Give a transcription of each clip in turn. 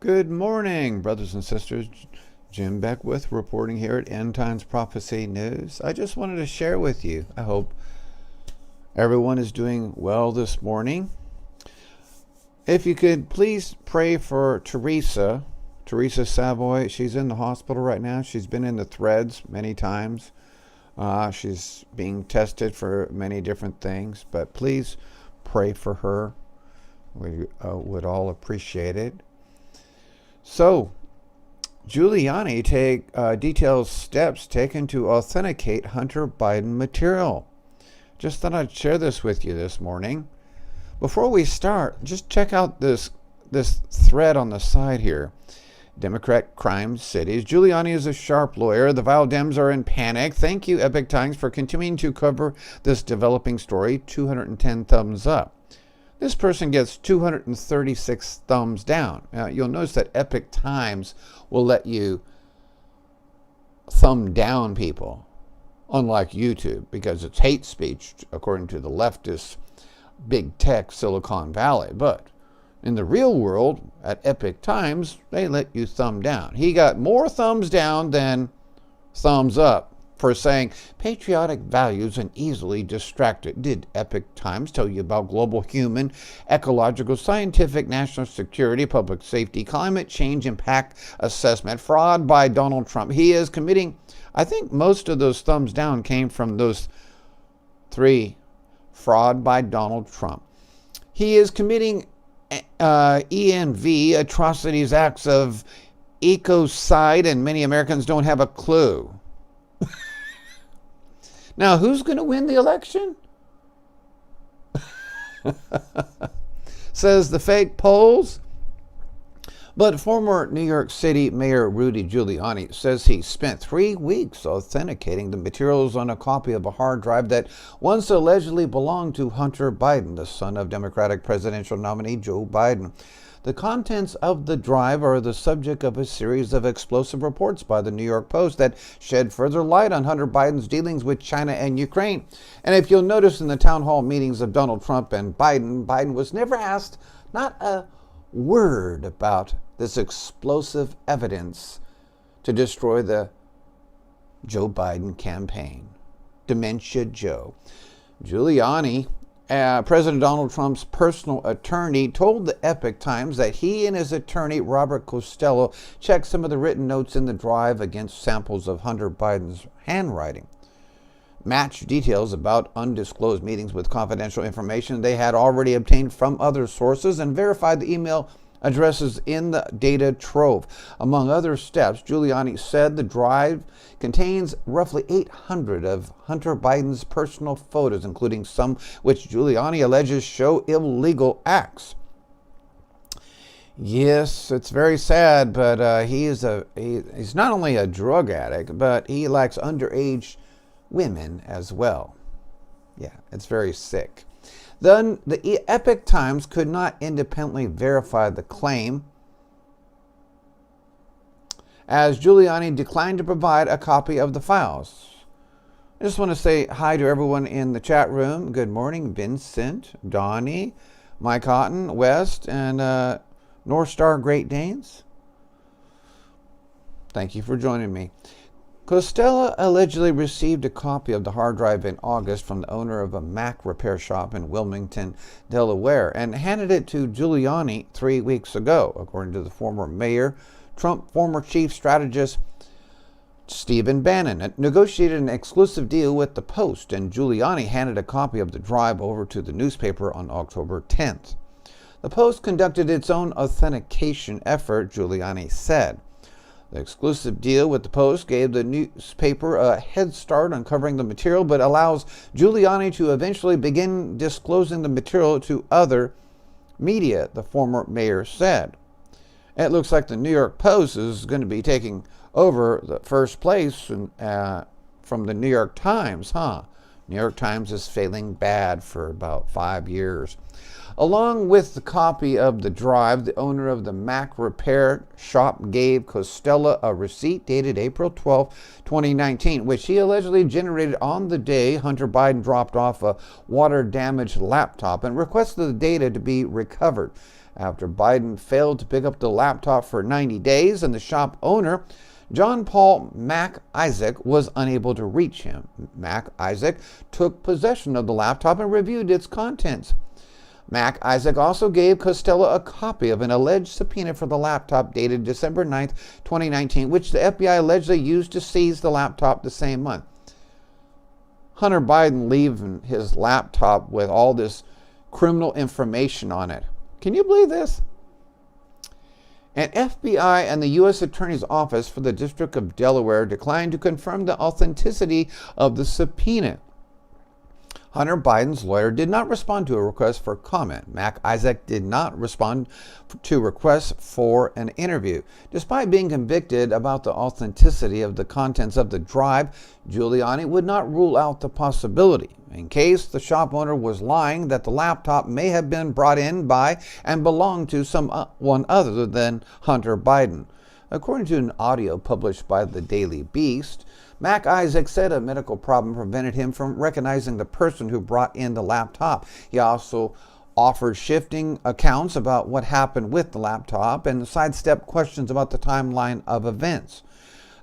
Good morning, brothers and sisters. Jim Beckwith reporting here at End Times Prophecy News. I just wanted to share with you. I hope everyone is doing well this morning. If you could please pray for Teresa Savoy. She's in the hospital right now. She's been in the threads many times. She's being tested for many different things, but please pray for her. We would all appreciate it. So, Giuliani details steps taken to authenticate Hunter Biden material. Just thought I'd share this with you this morning. Before we start, just check out this thread on the side here. Democrat crime cities. Giuliani is a sharp lawyer. The vile Dems are in panic. Thank you, Epic Times, for continuing to cover this developing story. 210 thumbs up. This person gets 236 thumbs down. Now, you'll notice that Epic Times will let you thumb down people, unlike YouTube, because it's hate speech, according to the leftist big tech Silicon Valley. But in the real world, at Epic Times, they let you thumb down. He got more thumbs down than thumbs up for saying patriotic values and easily distracted. Did Epic Times tell you about global human, ecological, scientific, national security, public safety, climate change, impact assessment, fraud by Donald Trump? He is committing, I think most of those thumbs down came from those three: fraud by Donald Trump. He is committing ENV, atrocities, acts of ecocide, and many Americans don't have a clue. Now, who's going to win the election? Says the fake polls. But former New York City Mayor Rudy Giuliani says he spent 3 weeks authenticating the materials on a copy of a hard drive that once allegedly belonged to Hunter Biden, the son of Democratic presidential nominee Joe Biden. The contents of the drive are the subject of a series of explosive reports by the New York Post that shed further light on Hunter Biden's dealings with China and Ukraine. And if you'll notice in the town hall meetings of Donald Trump and Biden was never asked not a word about this explosive evidence to destroy the Joe Biden campaign. Dementia Joe. Giuliani, President Donald Trump's personal attorney, told the Epic Times that he and his attorney, Robert Costello, checked some of the written notes in the drive against samples of Hunter Biden's handwriting. Matched details about undisclosed meetings with confidential information they had already obtained from other sources, and verified the email addresses in the data trove. Among other steps, Giuliani said the drive contains roughly 800 of Hunter Biden's personal photos, including some which Giuliani alleges show illegal acts. Yes, it's very sad, but he's not only a drug addict, but he likes underage women as well. Yeah, it's very sick. Then the Epic Times could not independently verify the claim, as Giuliani declined to provide a copy of the files. I just want to say hi to everyone in the chat room. Good morning, Vincent, Donnie, Mike Cotton, West, and North Star Great Danes. Thank you for joining me. Costello allegedly received a copy of the hard drive in August from the owner of a Mac repair shop in Wilmington, Delaware, and handed it to Giuliani 3 weeks ago, according to the former mayor. Trump former chief strategist Stephen Bannon negotiated an exclusive deal with the Post, and Giuliani handed a copy of the drive over to the newspaper on October 10th. The Post conducted its own authentication effort, Giuliani said. The exclusive deal with the Post gave the newspaper a head start on covering the material, but allows Giuliani to eventually begin disclosing the material to other media, the former mayor said. It looks like the New York Post is going to be taking over the first place from the New York Times, huh? New York Times is failing bad for about 5 years. Along with the copy of the drive, the owner of the Mac repair shop gave Costello a receipt dated April 12, 2019, which he allegedly generated on the day Hunter Biden dropped off a water-damaged laptop and requested the data to be recovered. after Biden failed to pick up the laptop for 90 days and the shop owner, John Paul Mac Isaac, was unable to reach him. Mac Isaac took possession of the laptop and reviewed its contents. Mac Isaac also gave Costello a copy of an alleged subpoena for the laptop dated December 9, 2019, which the FBI allegedly used to seize the laptop the same month. Hunter Biden leaving his laptop with all this criminal information on it. Can you believe this? An FBI and the U.S. Attorney's Office for the District of Delaware declined to confirm the authenticity of the subpoena. Hunter Biden's lawyer did not respond to a request for comment. Mac Isaac did not respond to requests for an interview. Despite being convicted about the authenticity of the contents of the drive, Giuliani would not rule out the possibility, in case the shop owner was lying, that the laptop may have been brought in by and belonged to someone other than Hunter Biden. According to an audio published by the Daily Beast, Mac Isaac said a medical problem prevented him from recognizing the person who brought in the laptop. He also offered shifting accounts about what happened with the laptop and sidestepped questions about the timeline of events.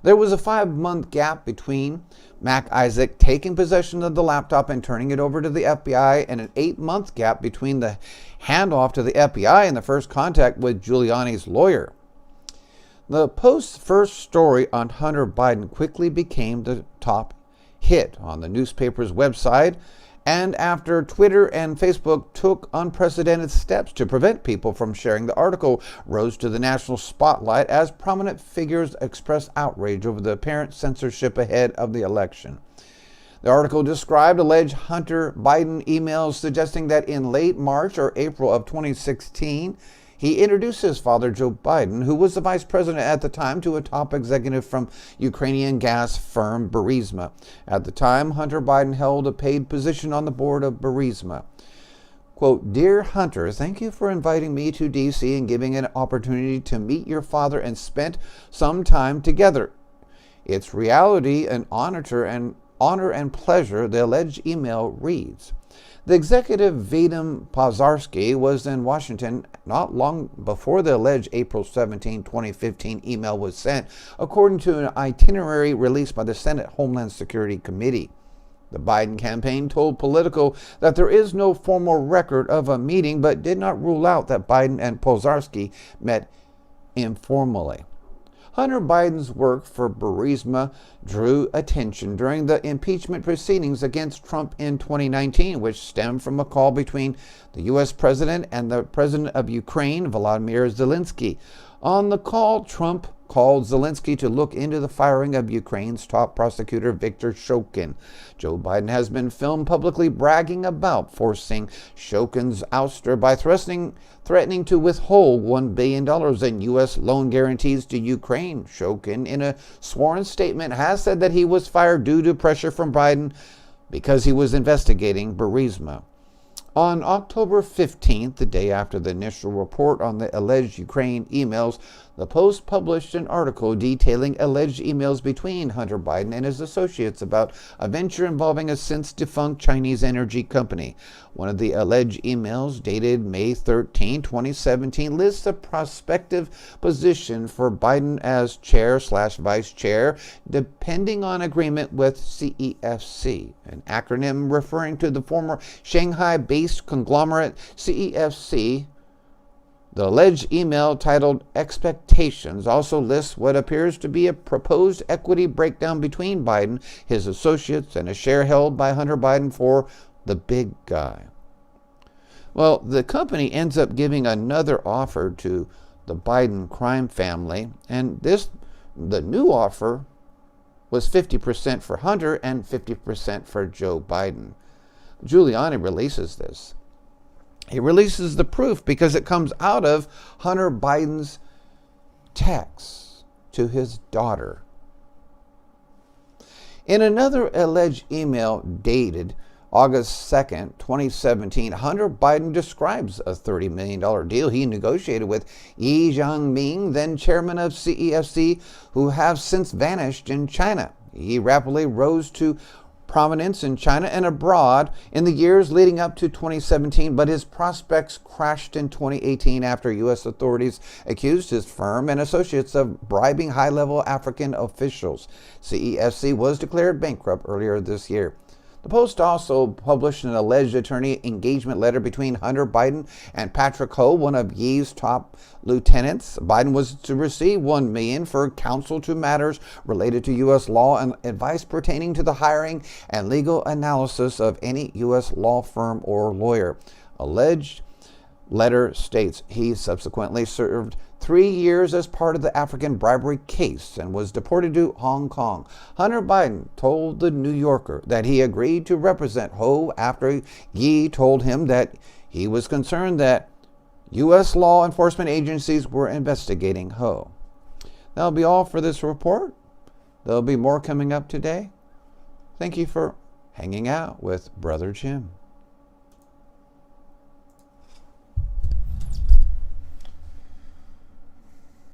There was a 5-month gap between Mac Isaac taking possession of the laptop and turning it over to the FBI, and an 8-month gap between the handoff to the FBI and the first contact with Giuliani's lawyer. The Post's first story on Hunter Biden quickly became the top hit on the newspaper's website, and after Twitter and Facebook took unprecedented steps to prevent people from sharing, the article rose to the national spotlight as prominent figures expressed outrage over the apparent censorship ahead of the election. The article described alleged Hunter Biden emails suggesting that in late March or April of 2016, he introduced his father, Joe Biden, who was the vice president at the time, to a top executive from Ukrainian gas firm Burisma. At the time, Hunter Biden held a paid position on the board of Burisma. Quote, "Dear Hunter, thank you for inviting me to D.C. and giving an opportunity to meet your father and spent some time together. It's reality and honor and pleasure," the alleged email reads. The executive Vadim Pozharsky was in Washington not long before the alleged April 17, 2015 email was sent, according to an itinerary released by the Senate Homeland Security Committee. The Biden campaign told Politico that there is no formal record of a meeting, but did not rule out that Biden and Pozharsky met informally. Hunter Biden's work for Burisma drew attention during the impeachment proceedings against Trump in 2019, which stemmed from a call between the U.S. president and the president of Ukraine, Volodymyr Zelensky. On the call, Trump called Zelensky to look into the firing of Ukraine's top prosecutor, Viktor Shokin. Joe Biden has been filmed publicly bragging about forcing Shokin's ouster by threatening to withhold $1 billion in U.S. loan guarantees to Ukraine. Shokin, in a sworn statement, has said that he was fired due to pressure from Biden because he was investigating Burisma. On October 15th, the day after the initial report on the alleged Ukraine emails, the Post published an article detailing alleged emails between Hunter Biden and his associates about a venture involving a since-defunct Chinese energy company. One of the alleged emails, dated May 13, 2017, lists a prospective position for Biden as chair/vice chair, depending on agreement with CEFC, an acronym referring to the former Shanghai-based conglomerate CEFC. The alleged email, titled Expectations, also lists what appears to be a proposed equity breakdown between Biden, his associates, and a share held by Hunter Biden for the big guy. Well, the company ends up giving another offer to the Biden crime family, and the new offer was 50% for Hunter and 50% for Joe Biden. Giuliani releases this. He releases the proof because it comes out of Hunter Biden's text to his daughter. In another alleged email dated August 2nd, 2017, Hunter Biden describes a $30 million deal he negotiated with Yi Jianming, then chairman of CEFC, who have since vanished in China. He rapidly rose to prominence in China and abroad in the years leading up to 2017, but his prospects crashed in 2018 after U.S. authorities accused his firm and associates of bribing high-level African officials. CEFC was declared bankrupt earlier this year. The Post also published an alleged attorney engagement letter between Hunter Biden and Patrick Ho, one of Ye's top lieutenants. Biden was to receive $1 million for counsel to matters related to U.S. law and advice pertaining to the hiring and legal analysis of any U.S. law firm or lawyer. Alleged letter states he subsequently served 3 years as part of the African bribery case and was deported to Hong Kong. Hunter Biden told the New Yorker that he agreed to represent Ho after Ye told him that he was concerned that U.S. law enforcement agencies were investigating Ho. That'll be all for this report. There'll be more coming up today. Thank you for hanging out with Brother Jim.